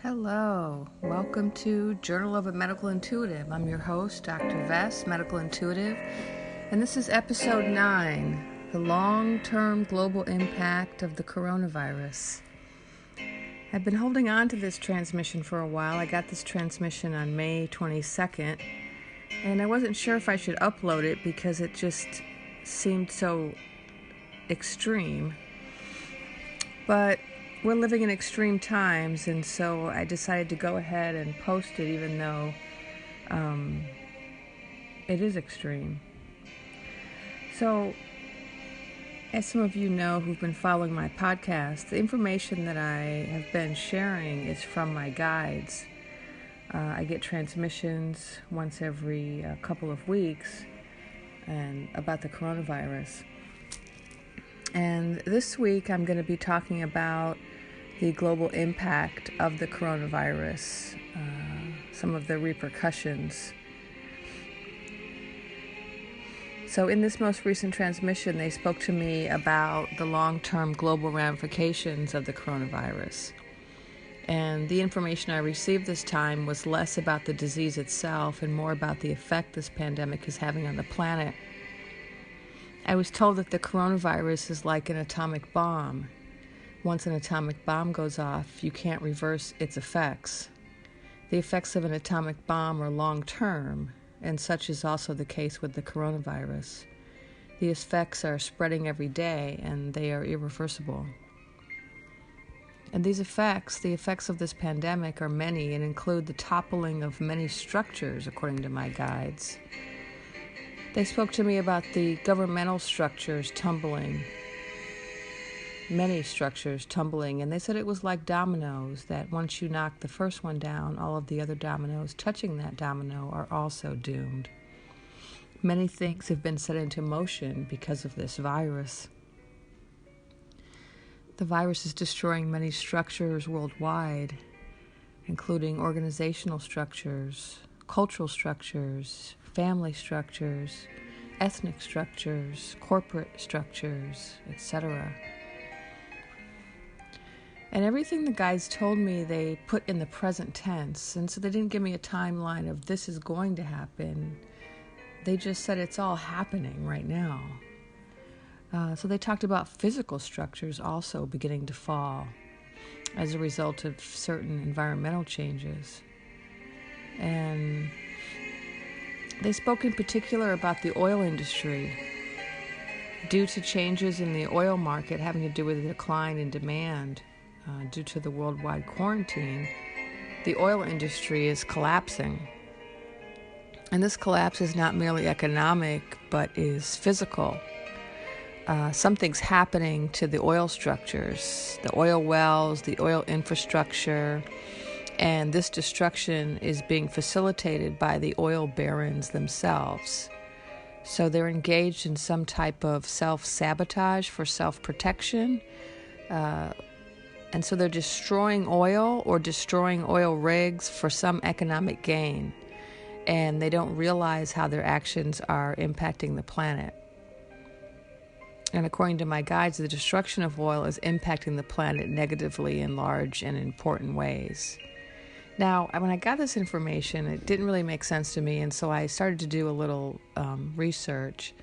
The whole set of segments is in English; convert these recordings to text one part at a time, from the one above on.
Hello, welcome to Journal of a Medical Intuitive. I'm your host, Dr. Vess, Medical Intuitive, and this is episode 9, the long-term global impact of the coronavirus. I've been holding on to this transmission for a while. I got this transmission on May 22nd, and I wasn't sure if I should upload it because it just seemed so extreme. But we're living in extreme times, and so I decided to go ahead and post it even though it is extreme. So, as some of you know who've been following my podcast, the information that I have been sharing is from my guides. I get transmissions once every couple of weeks and about the coronavirus. And this week I'm going to be talking about the global impact of the coronavirus, some of the repercussions. So in this most recent transmission, they spoke to me about the long-term global ramifications of the coronavirus. And the information I received this time was less about the disease itself and more about the effect this pandemic is having on the planet. I was told that the coronavirus is like an atomic bomb. Once an atomic bomb goes off, you can't reverse its effects. The effects of an atomic bomb are long-term, and such is also the case with the coronavirus. The effects are spreading every day, and they are irreversible. And these effects, the effects of this pandemic, are many and include the toppling of many structures, according to my guides. They spoke to me about the governmental structures tumbling, many structures tumbling, and they said it was like dominoes, that once you knock the first one down, all of the other dominoes touching that domino are also doomed. Many things have been set into motion because of this virus. The virus is destroying many structures worldwide, including organizational structures, cultural structures, family structures, ethnic structures, corporate structures, etc. And everything the guides told me, they put in the present tense, and so they didn't give me a timeline of this is going to happen. They just said it's all happening right now. So they talked about physical structures also beginning to fall as a result of certain environmental changes. And they spoke in particular about the oil industry. Due to changes in the oil market having to do with the decline in demand due to the worldwide quarantine, the oil industry is collapsing. And this collapse is not merely economic, but is physical. Something's happening to the oil structures, the oil wells, the oil infrastructure, and this destruction is being facilitated by the oil barons themselves. So they're engaged in some type of self-sabotage for self-protection. And so they're destroying oil or destroying oil rigs for some economic gain. And they don't realize how their actions are impacting the planet. And according to my guides, the destruction of oil is impacting the planet negatively in large and important ways. Now, when I got this information, it didn't really make sense to me, and so I started to do a little research,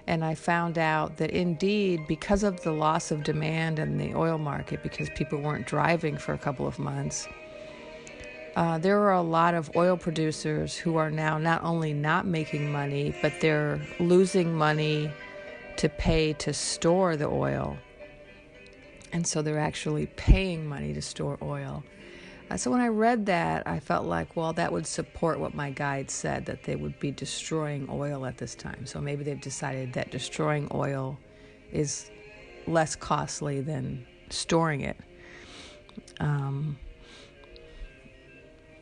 and I found out that indeed, because of the loss of demand in the oil market, because people weren't driving for a couple of months, there are a lot of oil producers who are now not only not making money, but they're losing money to pay to store the oil. And so they're actually paying money to store oil. So when I read that, I felt like, well, that would support what my guide said, that they would be destroying oil at this time. So maybe they've decided that destroying oil is less costly than storing it.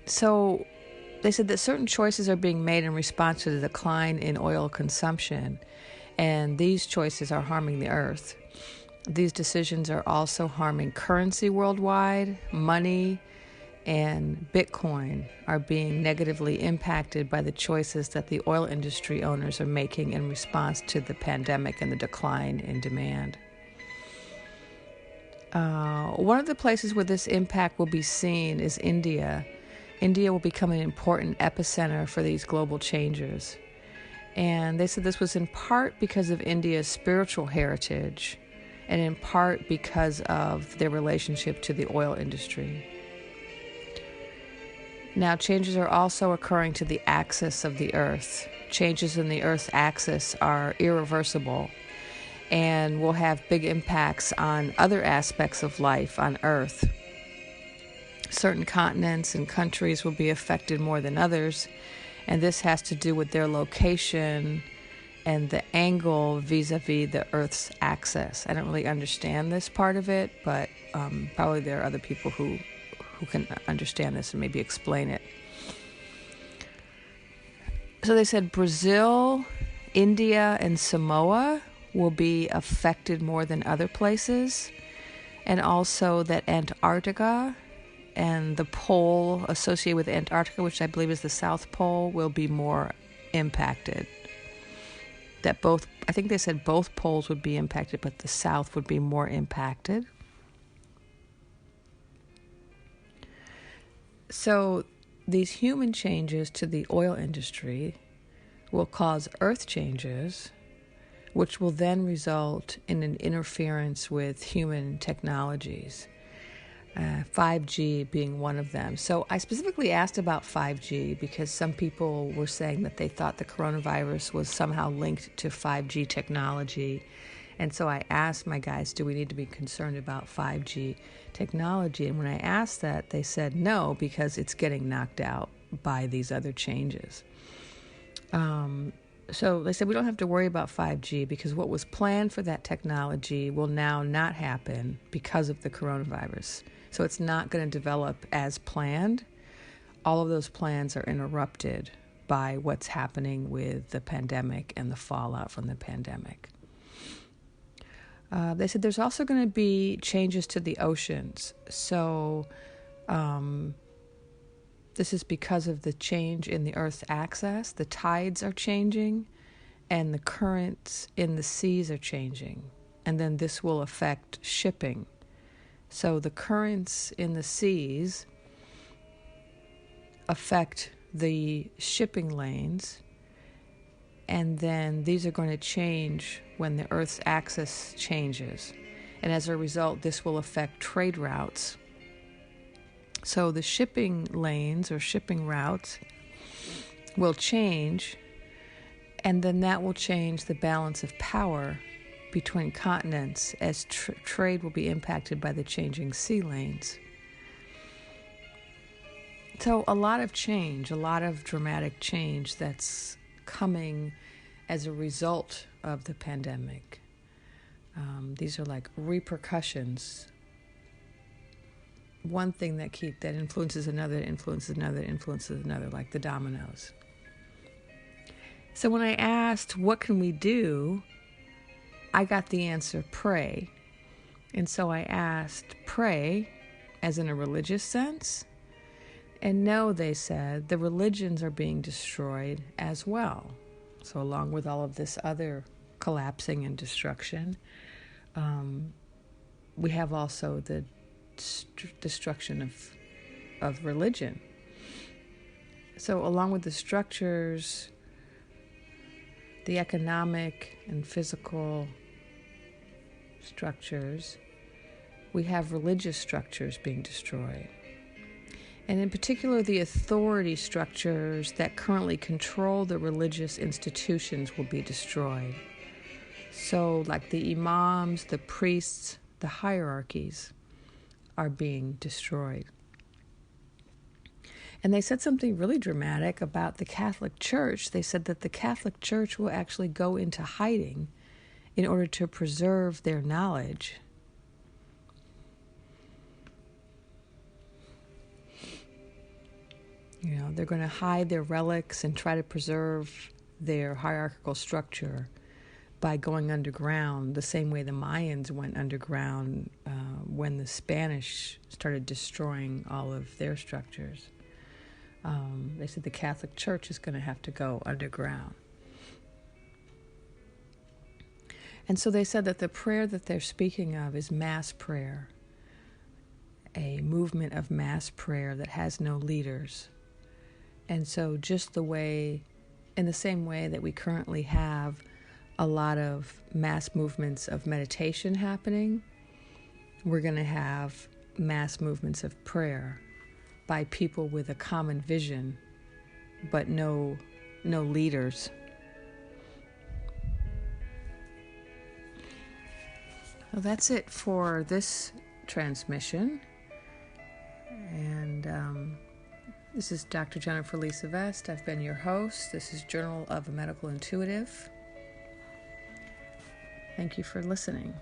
So they said that certain choices are being made in response to the decline in oil consumption, and these choices are harming the earth. These decisions are also harming currency worldwide. Money and Bitcoin are being negatively impacted by the choices that the oil industry owners are making in response to the pandemic and the decline in demand. One of the places where this impact will be seen is India. India will become an important epicenter for these global changes. And they said this was in part because of India's spiritual heritage and in part because of their relationship to the oil industry. Now, changes are also occurring to the axis of the Earth. Changes in the Earth's axis are irreversible and will have big impacts on other aspects of life on Earth. Certain continents and countries will be affected more than others, and this has to do with their location and the angle vis-a-vis the Earth's axis. I don't really understand this part of it, but probably there are other people who can understand this and maybe explain it. So they said Brazil, India, and Samoa will be affected more than other places, and also that Antarctica and the pole associated with Antarctica, which I believe is the South Pole, will be more impacted. I think they said both poles would be impacted, but the South would be more impacted. So these human changes to the oil industry will cause earth changes, which will then result in an interference with human technologies, 5G being one of them. So I specifically asked about 5G because some people were saying that they thought the coronavirus was somehow linked to 5G technology. And so I asked my guys, do we need to be concerned about 5G technology? And when I asked that, they said no, because it's getting knocked out by these other changes. So they said we don't have to worry about 5G because what was planned for that technology will now not happen because of the coronavirus. So it's not going to develop as planned. All of those plans are interrupted by what's happening with the pandemic and the fallout from the pandemic. They said there's also going to be changes to the oceans. So this is because of the change in the Earth's axis. The tides are changing and the currents in the seas are changing. And then this will affect shipping. So the currents in the seas affect the shipping lanes, and then these are going to change when the Earth's axis changes. And as a result, this will affect trade routes. So the shipping lanes or shipping routes will change, and then that will change the balance of power between continents as trade will be impacted by the changing sea lanes. So a lot of change, a lot of dramatic change that's coming as a result of the pandemic. These are like repercussions. One thing that influences another, influences another, influences another, like the dominoes. So when I asked, what can we do? I got the answer, pray. And so I asked, pray as in a religious sense? And no, they said, the religions are being destroyed as well. So along with all of this other collapsing and destruction, we have also the destruction of religion. So along with the structures, the economic and physical structures, we have religious structures being destroyed. And in particular, the authority structures that currently control the religious institutions will be destroyed. So like the imams, the priests, the hierarchies are being destroyed. And they said something really dramatic about the Catholic Church. They said that the Catholic Church will actually go into hiding in order to preserve their knowledge. You know, they're going to hide their relics and try to preserve their hierarchical structure by going underground, the same way the Mayans went underground when the Spanish started destroying all of their structures. They said the Catholic Church is going to have to go underground. And so they said that the prayer that they're speaking of is mass prayer. a movement of mass prayer that has no leaders. And so just in the same way that we currently have a lot of mass movements of meditation happening, we're going to have mass movements of prayer by people with a common vision, but no leaders. Well, that's it for this transmission. And this is Dr. Jennifer Lisa Vest. I've been your host. This is Journal of a Medical Intuitive. Thank you for listening.